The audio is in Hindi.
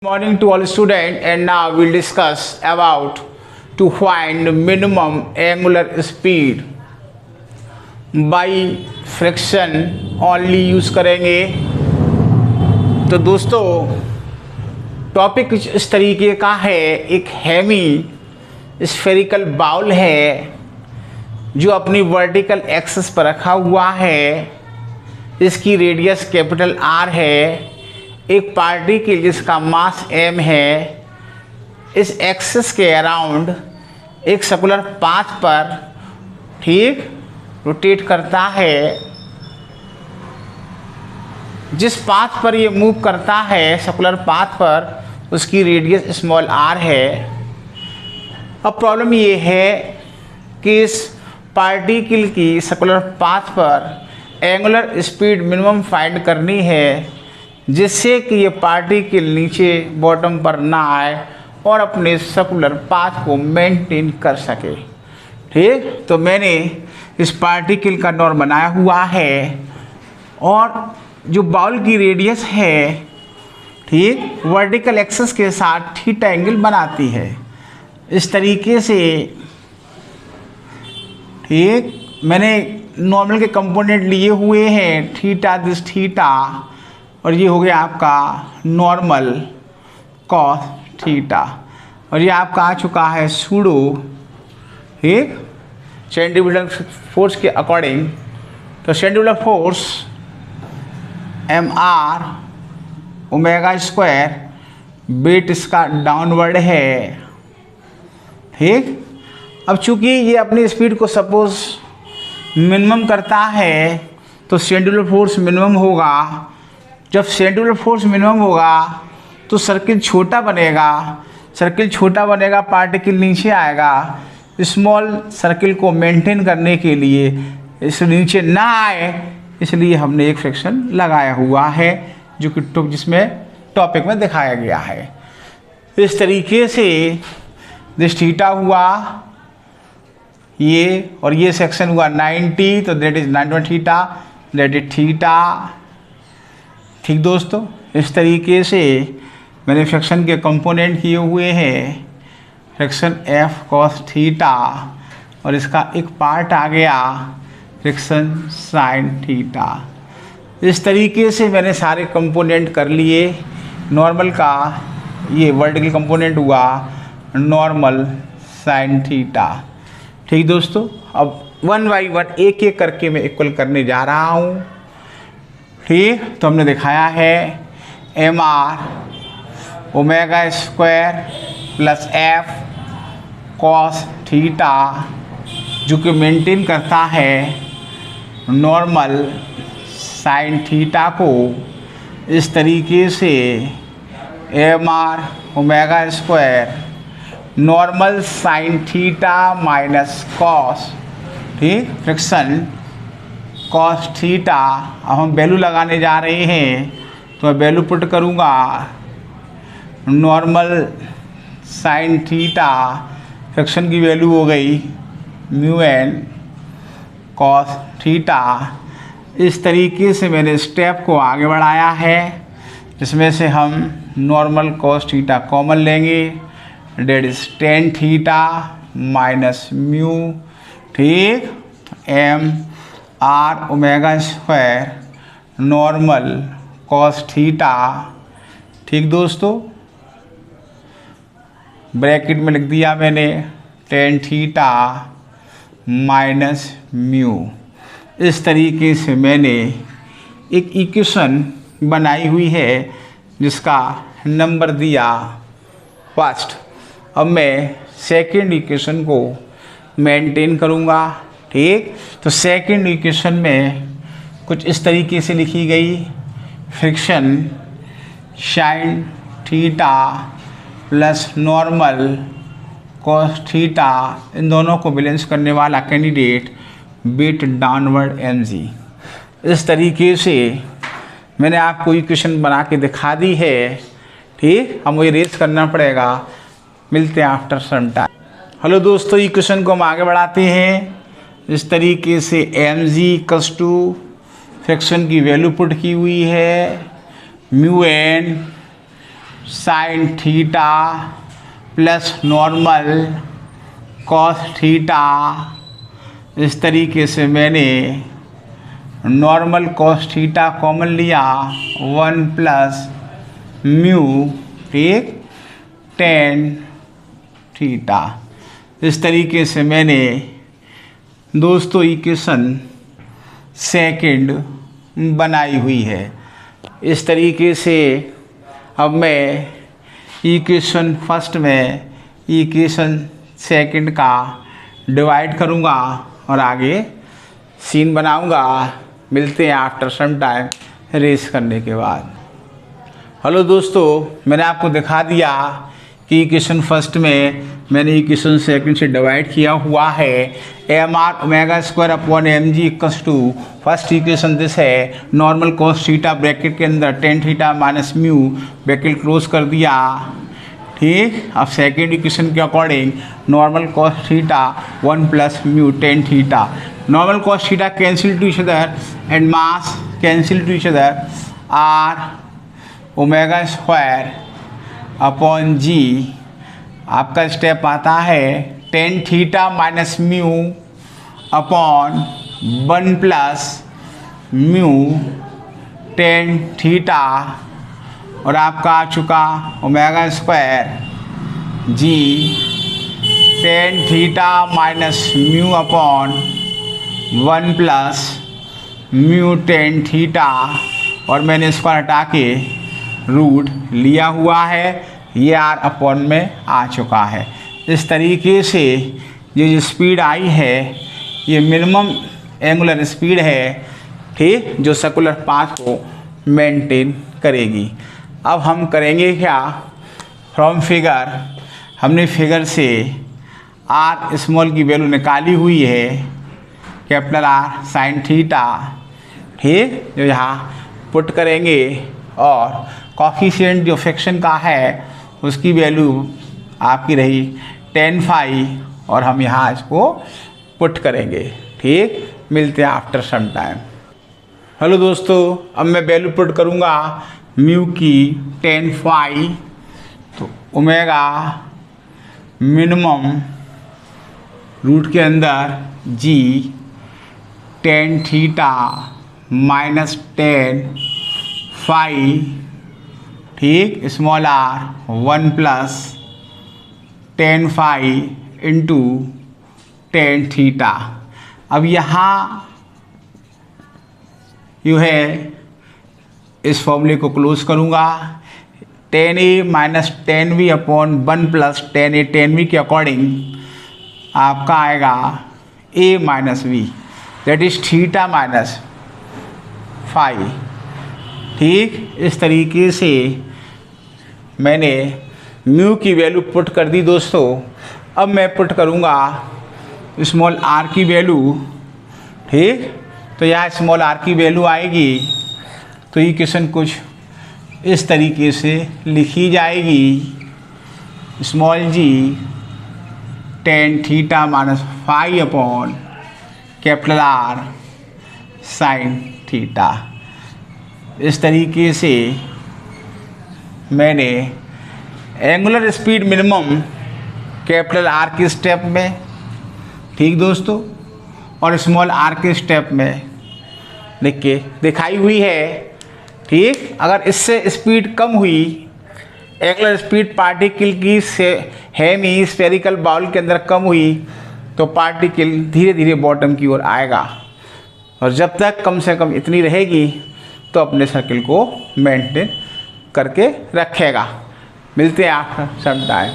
Morning to all students, and now we'll discuss about to find minimum angular speed by friction only use करेंगे। तो दोस्तों टॉपिक कुछ इस तरीके का है। एक हेमी स्फेरिकल बाउल है जो अपनी वर्टिकल एक्सिस पर रखा हुआ है। इसकी रेडियस कैपिटल आर है। एक पार्टिकल जिसका मास m है इस एक्सिस के अराउंड एक सर्कुलर पाथ पर ठीक रोटेट करता है। जिस पाथ पर ये मूव करता है सर्कुलर पाथ पर उसकी रेडियस स्मॉल r है। अब प्रॉब्लम ये है कि इस पार्टिकल की सर्कुलर पाथ पर एंगुलर स्पीड मिनिमम फाइंड करनी है जिससे कि ये पार्टिकल नीचे बॉटम पर ना आए और अपने सर्कुलर पाथ को मेंटेन कर सके। ठीक, तो मैंने इस पार्टिकल का नॉर्म बनाया हुआ है और जो बाउल की रेडियस है ठीक वर्टिकल एक्सिस के साथ थीटा एंगल बनाती है। इस तरीके से ठीक मैंने नॉर्मल के कंपोनेंट लिए हुए हैं थीटा दिस थीटा और ये हो गया आपका नॉर्मल कॉस थीटा और ये आपका आ चुका है सूडो ठीक सेंट्रीफ्यूगल फोर्स के अकॉर्डिंग। तो centrifugal force M R omega square weight इसका डाउनवर्ड है। ठीक, अब चूंकि ये अपनी स्पीड को सपोज मिनिमम करता है तो सेंट्रीफ्यूगल फोर्स मिनिमम होगा। जब सेंट्रीफ्यूगल फोर्स मिनिमम होगा तो सर्किल छोटा बनेगा। सर्किल छोटा बनेगा पार्टिकल नीचे आएगा। स्मॉल सर्किल को मेंटेन करने के लिए इस नीचे ना आए इसलिए हमने एक फ्रिक्शन लगाया हुआ है जो कि जिसमें टॉपिक में दिखाया गया है। इस तरीके से दिस थीटा हुआ ये और ये सेक्शन हुआ 90 तो that is 90 theta that is theta. ठीक दोस्तों, इस तरीके से मैंने फ्रिक्शन के कंपोनेंट किए हुए हैं फ्रिक्शन एफ कॉस थीटा और इसका एक पार्ट आ गया फ्रिक्शन साइन थीटा। इस तरीके से मैंने सारे कंपोनेंट कर लिए। नॉर्मल का ये वर्टिकल कंपोनेंट हुआ नॉर्मल साइन थीटा। ठीक दोस्तों, अब वन बाई वन एक एक करके मैं इक्वल करने जा रहा हूँ। ठीक, तो हमने दिखाया है M R omega square plus F cos theta जो कि मेंटेन करता है नॉर्मल साइन थीटा को। इस तरीके से M R omega square normal sine theta minus cos ठीक फ्रिक्शन कॉस थीटा। अब हम वैल्यू लगाने जा रहे हैं तो मैं वैल्यू पुट करूँगा नॉर्मल साइन थीटा फ्रिक्शन की वैल्यू हो गई म्यू एन कॉस थीटा। इस तरीके से मैंने स्टेप को आगे बढ़ाया है जिसमें से हम नॉर्मल कॉस थीटा कॉमन लेंगे that is tan theta minus mu ठीक M R omega square normal cos theta. ठीक दोस्तों, ब्रैकेट में लिख दिया मैंने टेन थीटा माइनस म्यू। इस तरीके से मैंने एक इक्वेशन बनाई हुई है जिसका नंबर दिया फर्स्ट। अब मैं सेकेंड इक्वेशन को मेंटेन करूँगा। ठीक, तो सेकेंड इक्वेशन में कुछ इस तरीके से लिखी गई friction sine theta plus normal cos theta इन दोनों को बैलेंस करने वाला कैंडिडेट वेट डाउनवर्ड mg। इस तरीके से मैंने आपको इक्वेशन बना के दिखा दी है। ठीक, हम वही रेस करना पड़ेगा। मिलते हैं आफ्टर सम टाइम। हेलो दोस्तों, इक्वेशन को हम आगे बढ़ाते हैं। इस तरीके से mg इक्वल्स टू फ्रिक्शन की वैल्यू पुट की हुई है mu N sine theta plus normal cos theta. इस तरीके से मैंने नॉर्मल कॉस थीटा कॉमन लिया, 1 प्लस म्यू, ठीक, टेन थीटा। इस तरीके से मैंने दोस्तों इक्वेशन सेकंड बनाई हुई है। इस तरीके से अब मैं इक्वेशन फर्स्ट में इक्वेशन सेकंड का डिवाइड करूँगा और आगे सीन बनाऊँगा। मिलते हैं आफ्टर सम टाइम रेस करने के बाद। हेलो दोस्तों, मैंने आपको दिखा दिया कि इक्वेशन फर्स्ट में मैंने इक्वेशन सेकंड से डिवाइड किया हुआ है। M R omega square upon M g equals to, first equation this है, नॉर्मल कॉस थीटा ब्रैकेट के अंदर tan theta minus mu, bracket close कर दिया, ठीक। अब सेकेंड इक्वेशन के according normal cos theta 1 plus mu tan theta, normal cos theta cancel to each other and mass cancel to each other, R omega square upon g, आपका स्टेप आता है tan theta minus mu upon 1 plus mu tan theta, और आपका आ चुका omega square g tan theta minus mu upon 1 plus mu tan theta, और मैंने इसको हटा के रूट लिया हुआ है, ये आर अपॉन में आ चुका है। इस तरीके से ये जो स्पीड आई है ये मिनिमम एंगुलर स्पीड है, ठीक, जो सर्कुलर पाथ को मेंटेन करेगी। अब हम करेंगे क्या, फ्रॉम फिगर हमने फिगर से आर स्मॉल की वैल्यू निकाली हुई है, कैपिटल आर साइन थीटा, ठीक, जो यहाँ पुट करेंगे, और कॉफिशिएंट जो फ्रैक्शन का है उसकी वैल्यू आपकी रही 10 फाई, और हम यहाँ इसको पुट करेंगे, ठीक। मिलते हैं आफ्टर सम टाइम। हेलो दोस्तों, अब मैं वैल्यू पुट करूँगा म्यू की 10 फाई, तो ओमेगा मिनिमम रूट के अंदर g tan theta minus 10 phi, ठीक, small r 1 plus 10 phi into 10 theta. अब यहाँ यू है इस फॉर्मूले को क्लोज करूँगा, 10a minus 10v upon 1 plus 10a 10v के अकॉर्डिंग आपका आएगा a minus v, that is theta minus phi, ठीक। इस तरीके से मैंने म्यू की वैल्यू पुट कर दी दोस्तों। अब मैं पुट करूँगा स्मॉल आर की वैल्यू, ठीक, तो यहाँ स्मॉल आर की वैल्यू आएगी, तो इक्वेशन कुछ इस तरीके से लिखी जाएगी, small g tan theta minus phi upon capital R sine theta. इस तरीके से मैंने angular speed minimum capital R के स्टेप में, ठीक दोस्तों, और स्मॉल आर के स्टेप में लिख के दिखाई हुई है, ठीक। अगर इससे स्पीड कम हुई, एंगुलर स्पीड पार्टिकल की से हेमी स्फेरिकल बाउल के अंदर कम हुई, तो पार्टिकल धीरे धीरे बॉटम की ओर आएगा, और जब तक कम से कम इतनी रहेगी तो अपने सर्किल को मेंटेन करके रखेगा। मिलते हैं आफ्टर सम टाइम।